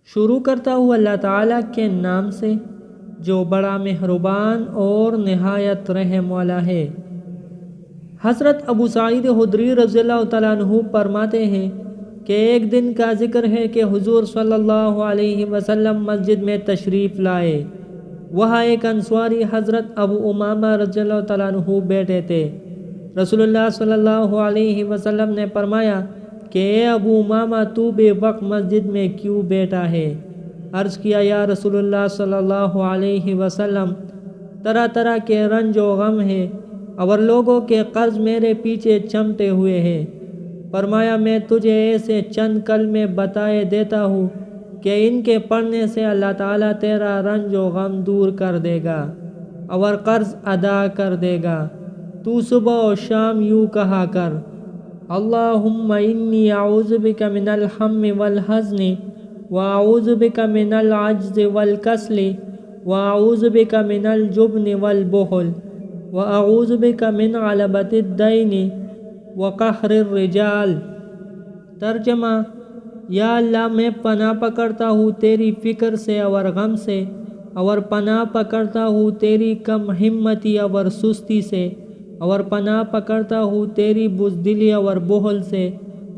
شروع کرتا ہوں اللہ تعالیٰ کے نام سے جو بڑا مہربان اور نہایت رحم والا ہے۔ حضرت ابو سعید خدری رضی اللہ تعالیٰ عنہ فرماتے ہیں کہ ایک دن کا ذکر ہے کہ حضور صلی اللہ علیہ وسلم مسجد میں تشریف لائے۔ وہاں ایک انصاری حضرت ابو امامہ رضی اللہ تعالیٰ عنہ بیٹھے تھے۔ رسول اللہ صلی اللہ علیہ وسلم نے فرمایا کہ اے ابو امامہ تو بے وقت مسجد میں کیوں بیٹھا ہے؟ عرض کیا یا رسول اللہ صلی اللہ علیہ وسلم طرح طرح کے رنج و غم ہے اور لوگوں کے قرض میرے پیچھے چمٹے ہوئے ہیں۔ فرمایا میں تجھے ایسے چند کلمے بتائے دیتا ہوں کہ ان کے پڑھنے سے اللہ تعالیٰ تیرا رنج و غم دور کر دے گا اور قرض ادا کر دے گا۔ تو صبح و شام یوں کہا کر اللہم انی اعوذ بک من الہم والحزن واعوذ بک من العجز والکسل واعوذ بک من الجبن والبخل واعوذ بک من غلبۃ الدین وقہر الرجال۔ ترجمہ: یا اللہ میں پناہ پکڑتا ہوں تیری فکر سے اور غم سے، اور پناہ پکڑتا ہوں تیری کم ہمتی اور سستی سے، اور پناہ پکڑتا ہوں تیری بزدلی اور بخل سے،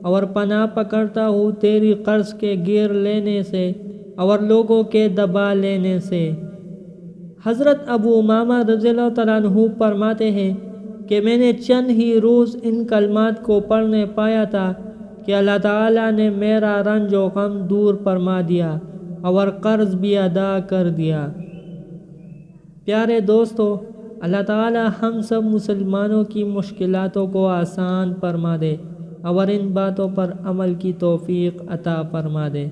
اور پناہ پکڑتا ہوں تیری قرض کے گیر لینے سے اور لوگوں کے دبا لینے سے۔ حضرت ابو امامہ رضی اللہ تعالیٰ عنہ فرماتے ہیں کہ میں نے چند ہی روز ان کلمات کو پڑھنے پایا تھا کہ اللہ تعالیٰ نے میرا رنج و غم دور فرما دیا اور قرض بھی ادا کر دیا۔ پیارے دوستو، اللہ تعالیٰ ہم سب مسلمانوں کی مشکلاتوں کو آسان فرما دے اور ان باتوں پر عمل کی توفیق عطا فرما دے۔